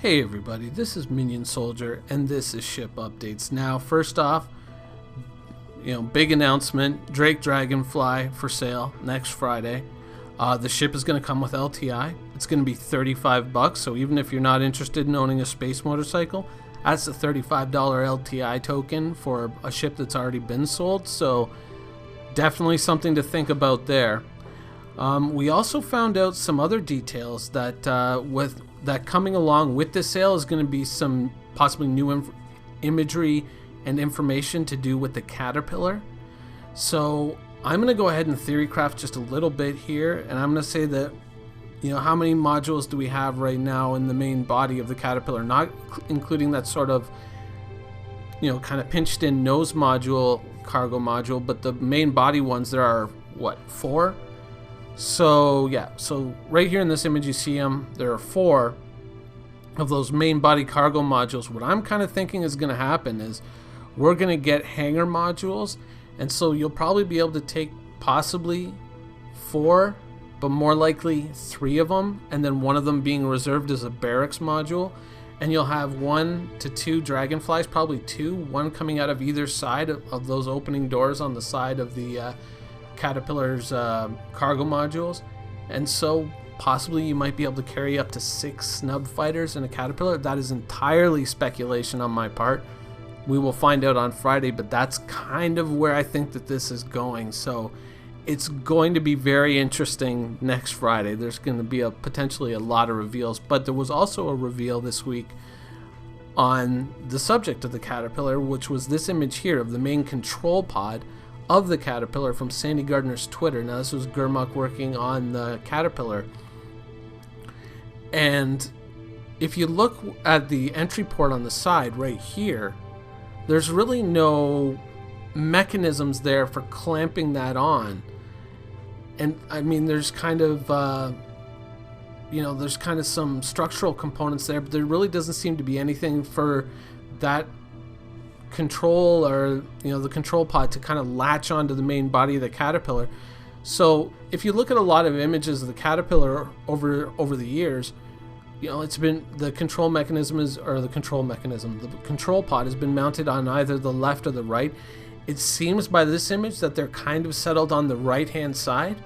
Hey everybody, this is Minion Soldier, and this is Ship Updates. Now, first off, big announcement: Dragonfly for sale next Friday. The ship is going to come with LTI. It's going to be $35, so even if you're not interested in owning a space motorcycle, that's a $35 LTI token for a ship that's already been sold, so definitely something to think about there. We also found out some other details that coming along with the sale is going to be some possibly new imagery and information to do with the Caterpillar. So I'm going to go ahead and theory craft just a little bit here, and I'm going to say that, how many modules do we have right now in the main body of the Caterpillar, not including that sort of, kind of pinched in nose module, cargo module, but the main body ones, there are, what, 4? So yeah, so right here in this image you see them. There are 4 of those main body cargo modules. What I'm kind of thinking is going to happen is we're going to get hangar modules, and so you'll probably be able to take possibly 4, but more likely 3 of them, and then one of them being reserved as a barracks module, and you'll have 1 to 2 Dragonflies, probably 2, one coming out of either side of those opening doors on the side of the Caterpillar's cargo modules. And so possibly you might be able to carry up to 6 snub fighters in a Caterpillar. That is entirely speculation on my part. We will find out on Friday, but that's kind of where I think that this is going. So it's going to be very interesting next Friday. There's going to be potentially a lot of reveals, but there was also a reveal this week on the subject of the Caterpillar, which was this image here of the main control pod of the Caterpillar from Sandy Gardner's Twitter. Now, this was Gurmuk working on the Caterpillar, and if you look at the entry port on the side right here, there's really no mechanisms there for clamping that on. And I mean, there's kind of there's kind of some structural components there, but there really doesn't seem to be anything for that control, or the control pod to kind of latch onto the main body of the Caterpillar. So if you look at a lot of images of the Caterpillar over the years, it's been the control pod has been mounted on either the left or the right. It seems by this image that they're kind of settled on the right hand side,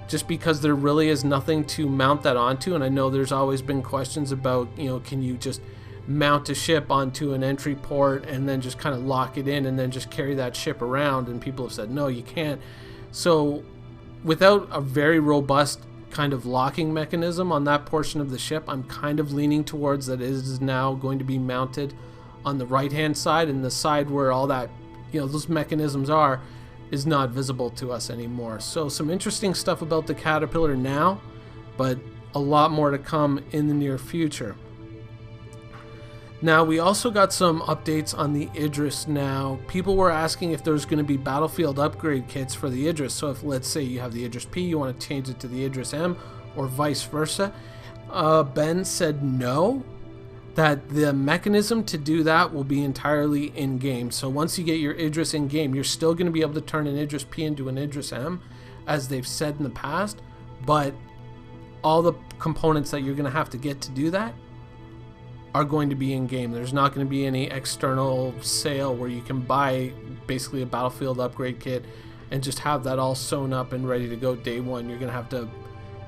just because there really is nothing to mount that onto. And I know there's always been questions about, can you just mount a ship onto an entry port and then just kind of lock it in and then just carry that ship around, and people have said no, you can't. So without a very robust kind of locking mechanism on that portion of the ship, I'm kind of leaning towards that it is now going to be mounted on the right hand side, and the side where all that those mechanisms are is not visible to us anymore. So some interesting stuff about the Caterpillar now, but a lot more to come in the near future. Now, we also got some updates on the Idris. Now, people were asking if there's going to be battlefield upgrade kits for the Idris. So if, let's say, you have the Idris P, you want to change it to the Idris M, or vice versa. Ben said no, that the mechanism to do that will be entirely in-game. So once you get your Idris in-game, you're still going to be able to turn an Idris P into an Idris M, as they've said in the past, but all the components that you're going to have to get to do that are going to be in game. There's not going to be any external sale where you can buy basically a battlefield upgrade kit and just have that all sewn up and ready to go day one. You're going to have to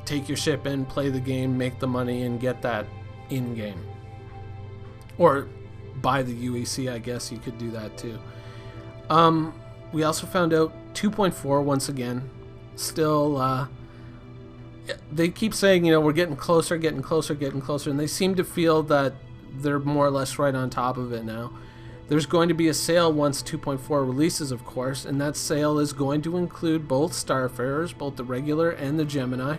take your ship in, play the game, make the money, and get that in game. Or buy the UEC, I guess you could do that too. We also found out 2.4 once again. Still, they keep saying, we're getting closer, and they seem to feel that they're more or less right on top of it now. There's going to be a sale once 2.4 releases, of course, and that sale is going to include both Starfarers, both the regular and the Gemini,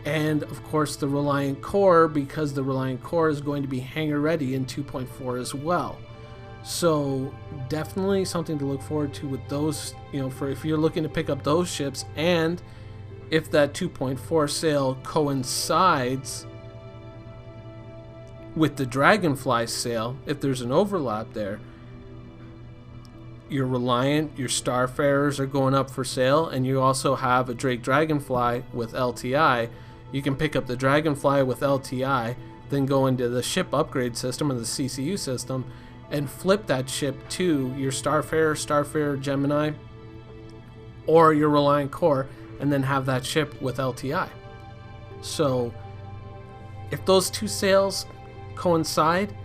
and of course the Reliant Core, because the Reliant Core is going to be hangar ready in 2.4 as well. So definitely something to look forward to with those, for if you're looking to pick up those ships. And if that 2.4 sale coincides with the Dragonfly sale, if there's an overlap there, your Reliant, your Starfarers are going up for sale, and you also have a Dragonfly with LTI. You can pick up the Dragonfly with LTI then go into the ship upgrade system or the CCU system and flip that ship to your Starfarer Gemini, or your Reliant Core, and then have that ship with LTI. So if those two sales coincide,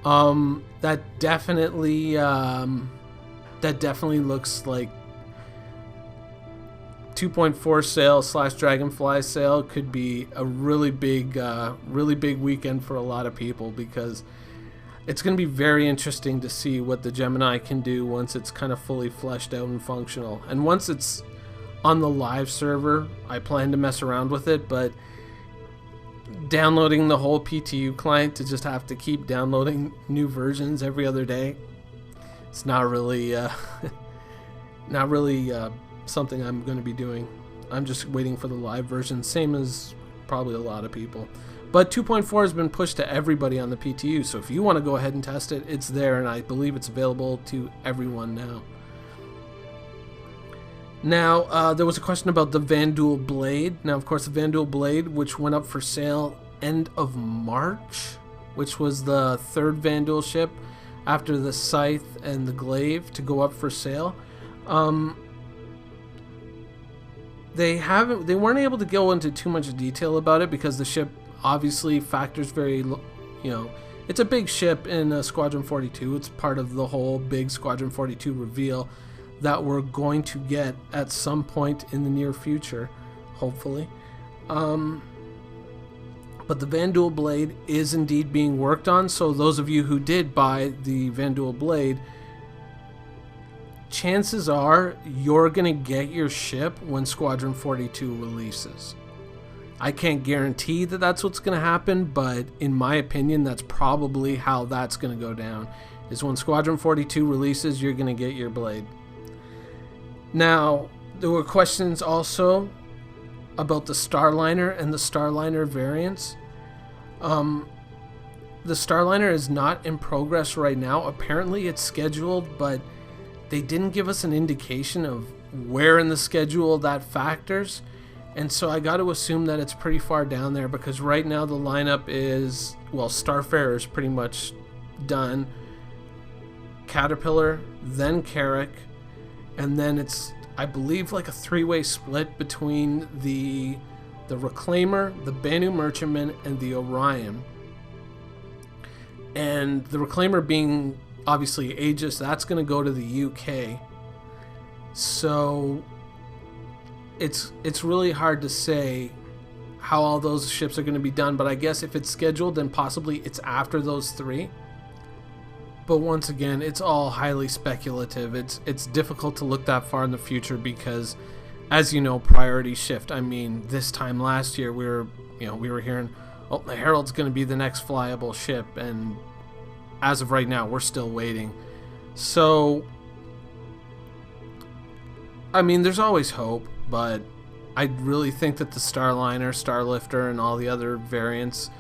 that definitely looks like 2.4 sale / Dragonfly sale could be a really big weekend for a lot of people, because it's going to be very interesting to see what the Gemini can do once it's kind of fully fleshed out and functional. And once it's on the live server, I plan to mess around with it, but downloading the whole PTU client to just have to keep downloading new versions every other day, it's not really something I'm going to be doing. I'm just waiting for the live version, same as probably a lot of people. But 2.4 has been pushed to everybody on the PTU, so if you want to go ahead and test it, it's there, and I believe it's available to everyone now. Now, there was a question about the Vanduul Blade. Now, of course, the Vanduul Blade, which went up for sale end of March, which was the third Vanduul ship after the Scythe and the Glaive to go up for sale. They weren't able to go into too much detail about it because the ship obviously factors it's a big ship in Squadron 42. It's part of the whole big Squadron 42 reveal that we're going to get at some point in the near future, hopefully. But the Vanduul Blade is indeed being worked on, so those of you who did buy the Vanduul Blade, chances are you're going to get your ship when Squadron 42 releases. I can't guarantee that that's what's going to happen, but in my opinion, that's probably how that's going to go down, is when Squadron 42 releases, you're going to get your blade. Now, there were questions also about the Starliner and the Starliner variants. The Starliner is not in progress right now. Apparently it's scheduled, but they didn't give us an indication of where in the schedule that factors. And so I got to assume that it's pretty far down there, because right now the lineup is, well, Starfarer is pretty much done. Caterpillar, then Carrack, and then it's, I believe, like a three-way split between the Reclaimer, the Banu Merchantman, and the Orion. And the Reclaimer being obviously Aegis, that's going to go to the UK. So it's really hard to say how all those ships are going to be done, but I guess if it's scheduled, then possibly it's after those three. But once again, it's all highly speculative. It's difficult to look that far in the future because, as you know, priorities shift. I mean, this time last year we were hearing, oh, the Herald's going to be the next flyable ship, and as of right now, we're still waiting. So, I mean, there's always hope, but I really think that the Starliner, Starlifter, and all the other variants,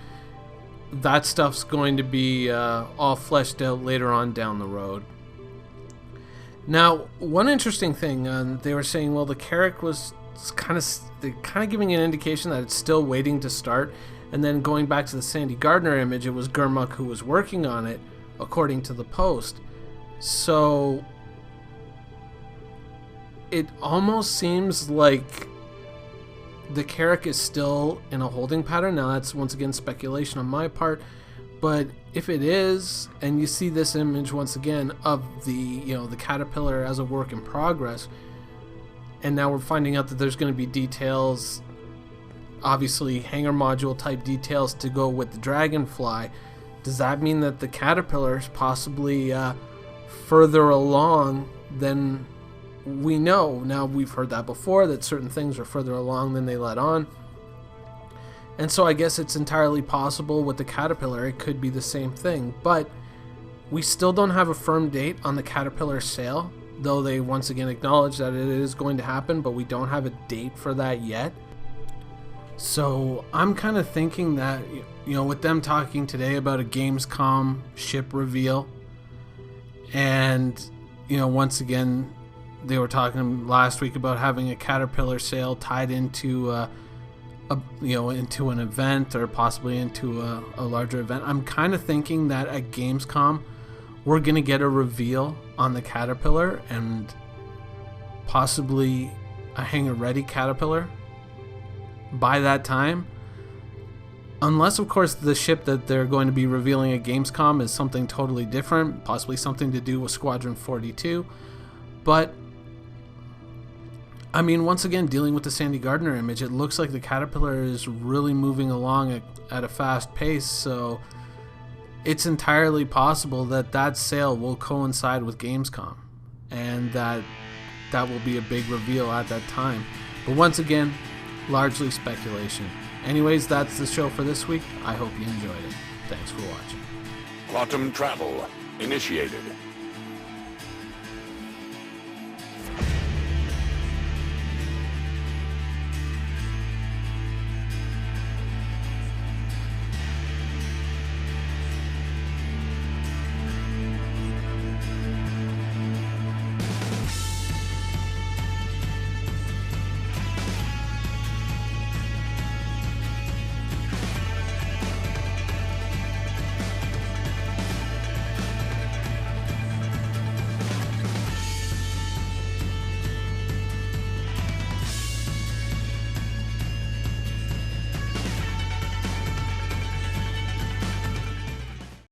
that stuff's going to be all fleshed out later on down the road. Now, one interesting thing, they were saying, well, the Carrack was kind of giving an indication that it's still waiting to start, and then going back to the Sandy Gardner image, it was Gurmuk who was working on it, according to the Post. So it almost seems like the Carrack is still in a holding pattern. Now that's once again speculation on my part, but if it is, and you see this image once again of the Caterpillar as a work in progress, and now we're finding out that there's going to be details, obviously hangar module type details to go with the Dragonfly, does that mean that the Caterpillar is possibly further along than we know? Now, we've heard that before, that certain things are further along than they let on. And so I guess it's entirely possible with the Caterpillar it could be the same thing. But we still don't have a firm date on the Caterpillar sale, though they once again acknowledge that it is going to happen, but we don't have a date for that yet. So I'm kind of thinking that, with them talking today about a Gamescom ship reveal, and, once again, they were talking last week about having a Caterpillar sale tied into into an event, or possibly into a larger event. I'm kind of thinking that at Gamescom we're gonna get a reveal on the Caterpillar, and possibly a hangar-ready Caterpillar by that time. Unless, of course, the ship that they're going to be revealing at Gamescom is something totally different, possibly something to do with Squadron 42. But, I mean, once again, dealing with the Sandy Gardner image, it looks like the Caterpillar is really moving along at a fast pace, so it's entirely possible that that sale will coincide with Gamescom, and that will be a big reveal at that time. But once again, largely speculation. Anyways, that's the show for this week. I hope you enjoyed it. Thanks for watching. Quantum travel initiated.